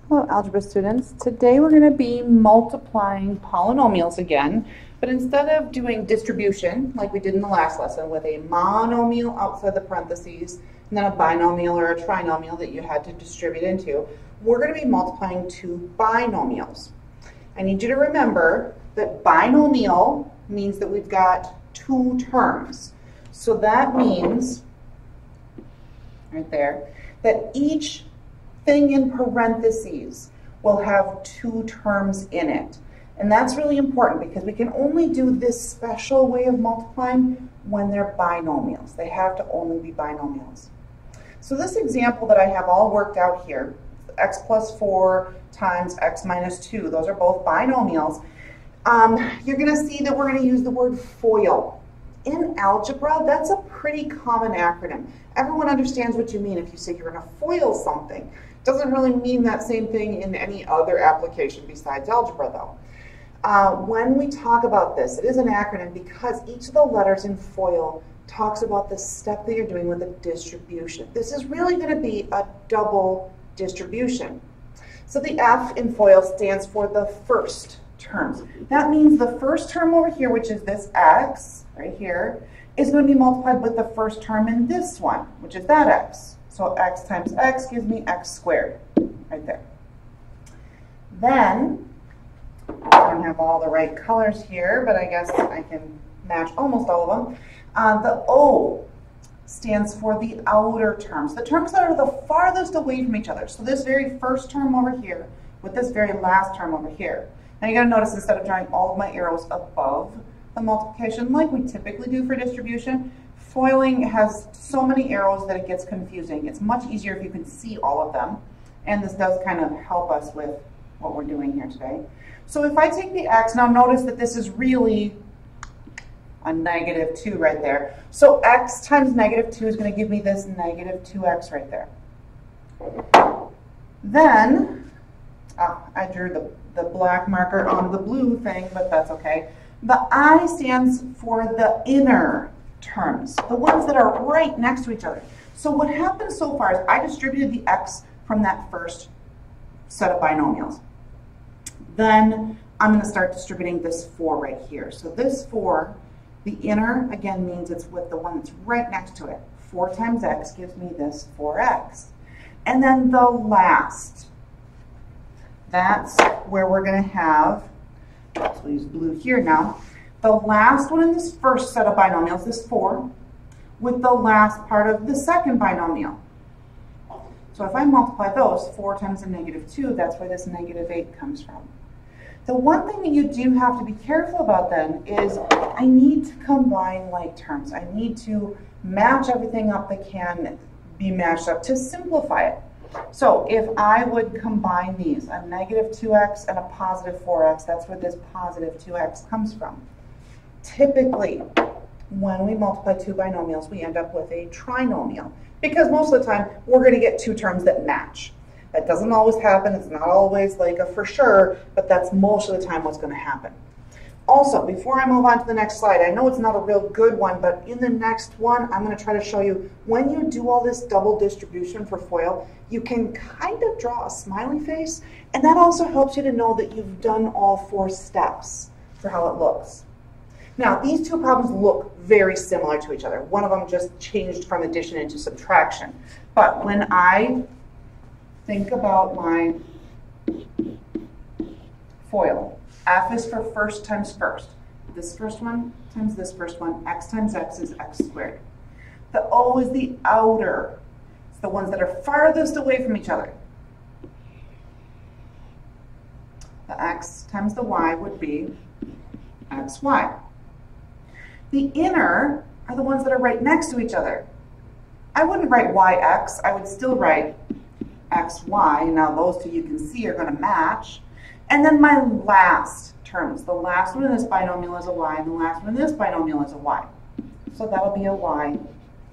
Hello, algebra students. Today we're going to be multiplying polynomials again, but instead of doing distribution like we did in the last lesson with a monomial outside the parentheses and then a binomial or a trinomial that you had to distribute into, we're going to be multiplying two binomials. I need you to remember that binomial means that we've got two terms. So that means, right there, that each thing in parentheses will have two terms in it. And that's really important because we can only do this special way of multiplying when they're binomials. They have to only be binomials. So this example that I have all worked out here, x plus 4 times x minus 2, those are both binomials. You're going to see that we're going to use the word FOIL. In algebra, that's a pretty common acronym. Everyone understands what you mean if you say you're going to FOIL something. Doesn't really mean that same thing in any other application besides algebra, though. When we talk about this, it is an acronym because each of the letters in FOIL talks about the step that you're doing with a distribution. This is really going to be a double distribution. So the F in FOIL stands for the first terms. That means the first term over here, which is this x, right here, is going to be multiplied with the first term in this one, which is that x. So x times x gives me x squared, right there. Then, I don't have all the right colors here, but I guess I can match almost all of them. The O stands for the outer terms, the terms that are the farthest away from each other. So this very first term over here with this very last term over here. Now you gotta notice instead of drawing all of my arrows above the multiplication like we typically do for distribution, FOILing has so many arrows that it gets confusing. It's much easier if you can see all of them, and this does kind of help us with what we're doing here today. So if I take the x, now notice that this is really a negative 2 right there. So x times negative 2 is going to give me this negative 2x right there. Then, I drew the black marker on the blue thing, but that's okay. The I stands for the inner terms, the ones that are right next to each other. So what happened so far is I distributed the x from that first set of binomials. Then I'm going to start distributing this 4 right here. So this 4, the inner, again, means it's with the one that's right next to it. 4 times x gives me this 4x. And then the last, that's where we're going to have, so we'll use blue here now, the last one in this first set of binomials, this 4, with the last part of the second binomial. So if I multiply those, 4 times a negative 2, that's where this negative 8 comes from. The one thing that you do have to be careful about then is I need to combine like terms. I need to match everything up that can be matched up to simplify it. So if I would combine these, a negative 2x and a positive 4x, that's where this positive 2x comes from. Typically, when we multiply two binomials, we end up with a trinomial because most of the time we're going to get two terms that match. That doesn't always happen. It's not always like a for sure, but that's most of the time what's going to happen. Also, before I move on to the next slide, I know it's not a real good one, but in the next one, I'm going to try to show you when you do all this double distribution for FOIL, you can kind of draw a smiley face, and that also helps you to know that you've done all 4 steps for how it looks. Now, these two problems look very similar to each other. One of them just changed from addition into subtraction. But when I think about my FOIL, F is for first times first. This first one times this first one, x times x is x squared. The O is the outer. It's the ones that are farthest away from each other. The x times the y would be xy. The inner are the ones that are right next to each other. I wouldn't write yx, I would still write xy. Now those two you can see are going to match. And then my last terms, the last one in this binomial is a y, and the last one in this binomial is a y. So that'll be a y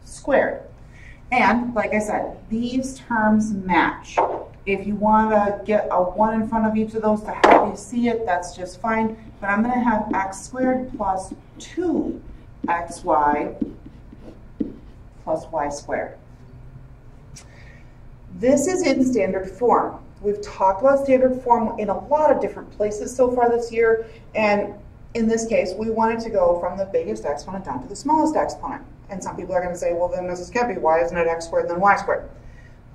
squared. And like I said, these terms match. If you want to get a 1 in front of each of those to help you see it, that's just fine. But I'm going to have x squared plus 2xy plus y squared. This is in standard form. We've talked about standard form in a lot of different places so far this year, and in this case, we wanted to go from the biggest exponent down to the smallest exponent. And some people are going to say, well, then Mrs. Kempe, why isn't it x squared and then y squared?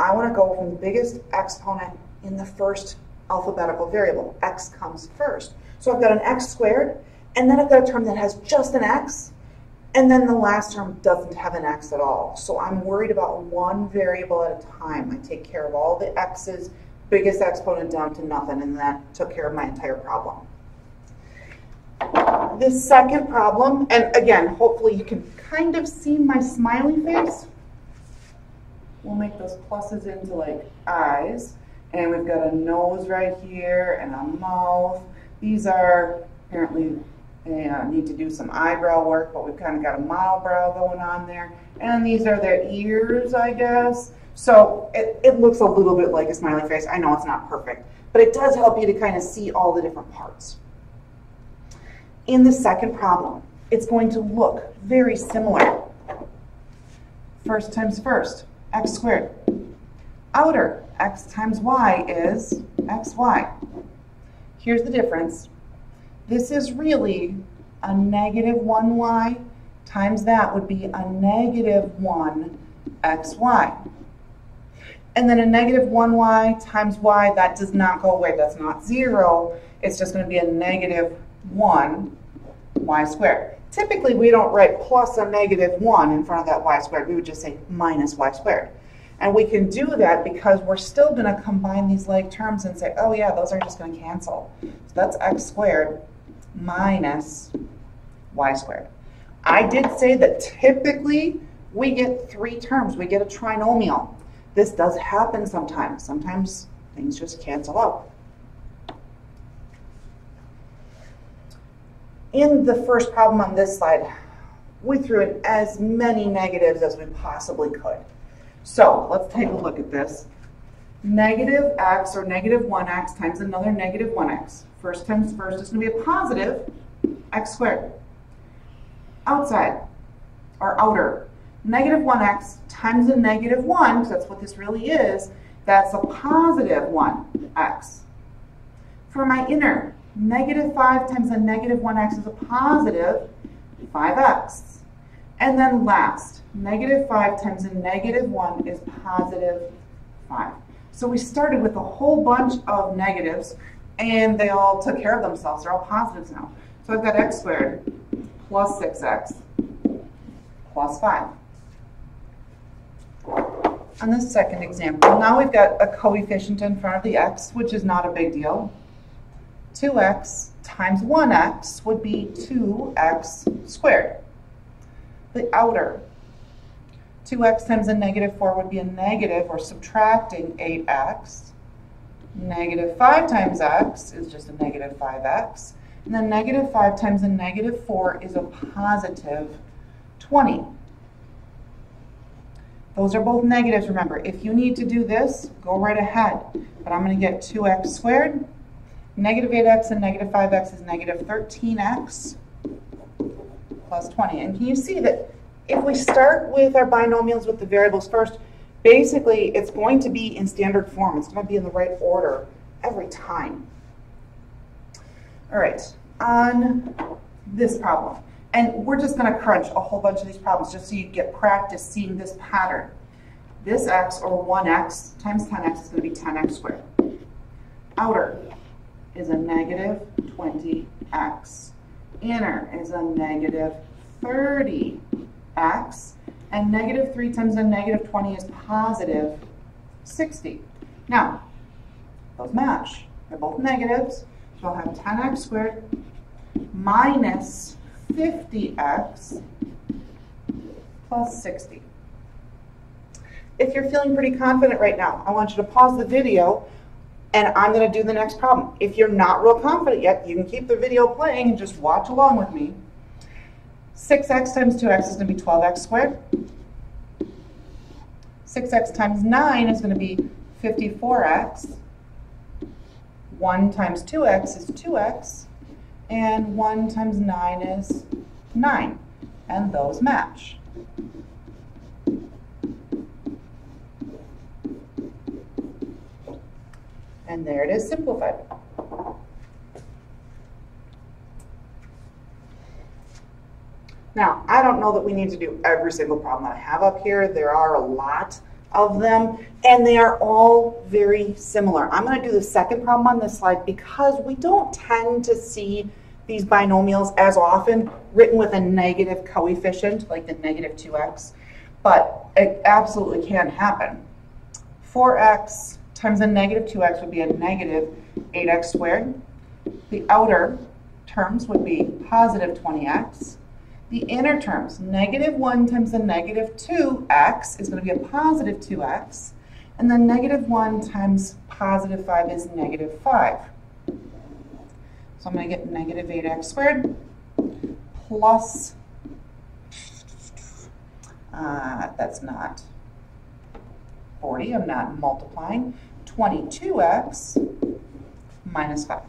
I want to go from the biggest exponent in the first alphabetical variable. X comes first. So I've got an x squared, and then I've got a term that has just an x, and then the last term doesn't have an x at all. So I'm worried about one variable at a time. I take care of all the x's, biggest exponent down to nothing, and that took care of my entire problem. This second problem, and again, hopefully you can kind of see my smiley face. We'll make those pluses into like eyes, and we've got a nose right here and a mouth. These are apparently, need to do some eyebrow work, but we've kind of got a monobrow going on there. And these are their ears, I guess. So it looks a little bit like a smiley face. I know it's not perfect, but it does help you to kind of see all the different parts. In the second problem, it's going to look very similar. First times first, x squared. Outer, x times y is xy. Here's the difference. This is really a negative 1y times that would be a negative 1xy. And then a negative 1y times y, that does not go away. That's not 0. It's just going to be a negative 1 y squared. Typically, we don't write plus a negative 1 in front of that y squared. We would just say minus y squared. And we can do that because we're still going to combine these like terms and say, oh yeah, those are just going to cancel. So that's x squared minus y squared. I did say that typically we get 3 terms. We get a trinomial. This does happen sometimes. Sometimes things just cancel out. In the first problem on this slide, we threw in as many negatives as we possibly could. So let's take a look at this. Negative x, or negative 1x, times another negative 1x. First times first is going to be a positive x squared. Outside, or outer, negative 1x times a negative 1, because that's what this really is, that's a positive 1x. For my inner, negative 5 times a negative 1x is a positive 5x. And then last, negative 5 times a negative 1 is positive 5. So we started with a whole bunch of negatives, and they all took care of themselves. They're all positives now. So I've got x squared plus 6x plus 5. On this second example, now we've got a coefficient in front of the x, which is not a big deal. 2x times 1x would be 2x squared. The outer, 2x times a negative 4 would be a negative, or subtracting 8x. Negative 5 times x is just a negative 5x. And then negative 5 times a negative 4 is a positive 20. Those are both negatives, remember. If you need to do this, go right ahead. But I'm going to get 2x squared. Negative 8x and negative 5x is negative 13x plus 20. And can you see that if we start with our binomials with the variables first, basically it's going to be in standard form. It's going to be in the right order every time. All right, on this problem. And we're just going to crunch a whole bunch of these problems just so you get practice seeing this pattern. This x, or 1x times 10x, is going to be 10x squared. Outer is a negative 20x. Inner is a negative 30x. And negative 3 times a negative 20 is positive 60. Now, those match. They're both negatives. So I'll have 10x squared minus 50x plus 60. If you're feeling pretty confident right now, I want you to pause the video and I'm going to do the next problem. If you're not real confident yet, you can keep the video playing and just watch along with me. 6x times 2x is going to be 12x squared. 6x times 9 is going to be 54x. 1 times 2x is 2x. And 1 times 9 is 9. And those match. And there it is simplified. Now, I don't know that we need to do every single problem that I have up here. There are a lot of them, and they are all very similar. I'm going to do the second problem on this slide because we don't tend to see these binomials as often written with a negative coefficient, like the negative 2x, but it absolutely can happen. 4x times a negative 2x would be a negative 8x squared. The outer terms would be positive 20x. The inner terms, negative 1 times the negative 2x is going to be a positive 2x. And then negative 1 times positive 5 is negative 5. So I'm going to get negative 8x squared plus, that's not 40, I'm not multiplying, 22x minus 5.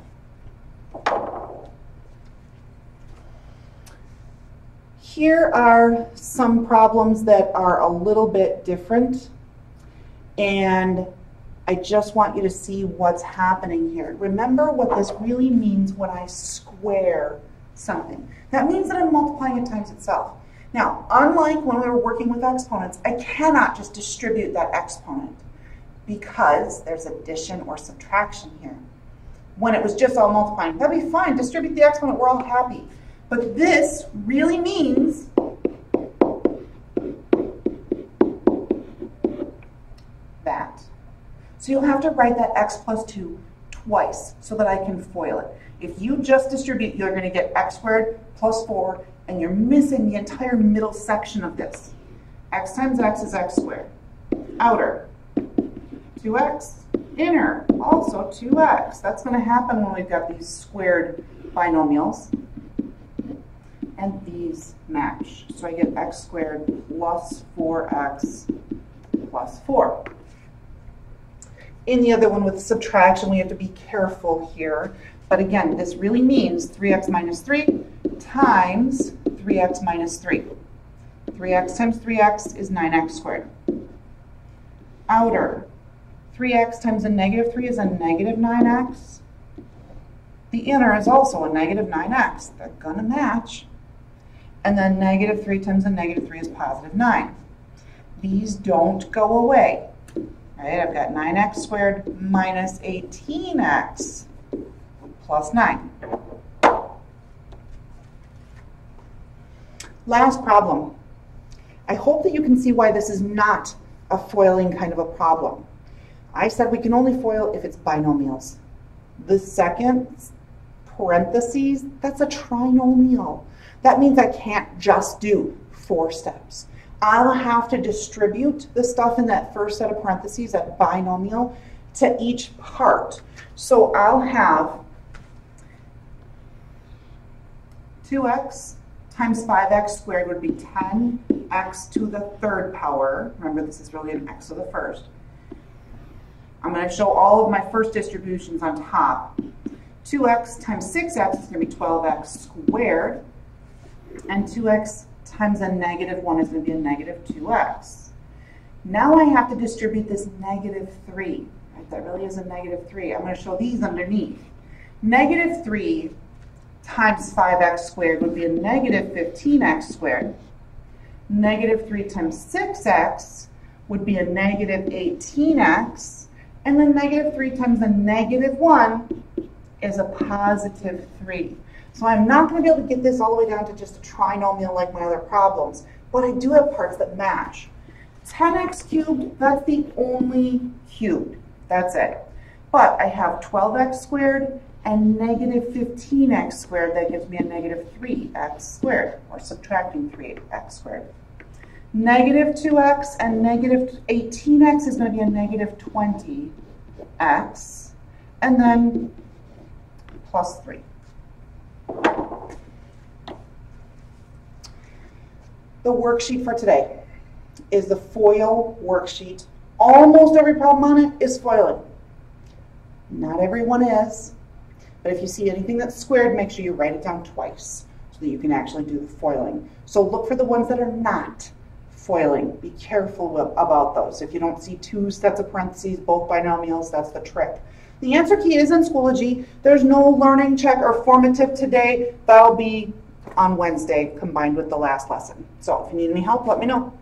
Here are some problems that are a little bit different, and I just want you to see what's happening here. Remember what this really means when I square something. That means that I'm multiplying it times itself. Now, unlike when we were working with exponents, I cannot just distribute that exponent because there's addition or subtraction here. When it was just all multiplying, that'd be fine. Distribute the exponent, we're all happy. But this really means that. So you'll have to write that x plus 2 twice so that I can FOIL it. If you just distribute, you're going to get x squared plus 4, and you're missing the entire middle section of this. X times x is x squared. Outer, 2x. Inner, also 2x. That's going to happen when we've got these squared binomials. And these match. So I get x squared plus 4x plus 4. In the other one with subtraction, we have to be careful here. But again, this really means 3x minus 3 times 3x minus 3. 3x times 3x is 9x squared. Outer, 3x times a negative 3 is a negative 9x. The inner is also a negative 9x. They're going to match. And then negative 3 times a negative 3 is positive 9. These don't go away. Right? I've got 9x squared minus 18x plus 9. Last problem. I hope that you can see why this is not a FOILing kind of a problem. I said we can only FOIL if it's binomials. The second parentheses, that's a trinomial. That means I can't just do 4 steps. I'll have to distribute the stuff in that first set of parentheses, that binomial, to each part. So I'll have 2x times 5x squared would be 10x to the third power. Remember, this is really an x to the first. I'm going to show all of my first distributions on top. 2x times 6x is going to be 12x squared. And 2x times a negative 1 is going to be a negative 2x. Now I have to distribute this negative 3. Right? That really is a negative 3. I'm going to show these underneath. Negative 3 times 5x squared would be a negative 15x squared. Negative 3 times 6x would be a negative 18x. And then negative 3 times a negative 1 is a positive 3. So I'm not going to be able to get this all the way down to just a trinomial like my other problems, but I do have parts that match. 10x cubed, that's the only cubed. That's it. But I have 12x squared and negative 15x squared. That gives me a negative 3x squared, or subtracting 3x squared. Negative 2x and negative 18x is going to be a negative 20x, and then plus 3. The worksheet for today is the FOIL worksheet. Almost every problem on it is FOILing. Not everyone is, but if you see anything that's squared, make sure you write it down twice so that you can actually do the FOILing. So look for the ones that are not FOILing. Be careful about those. If you don't see 2 sets of parentheses, both binomials, that's the trick. The answer key is in Schoology. There's no learning check or formative today. That'll be on Wednesday combined with the last lesson. So if you need any help, let me know.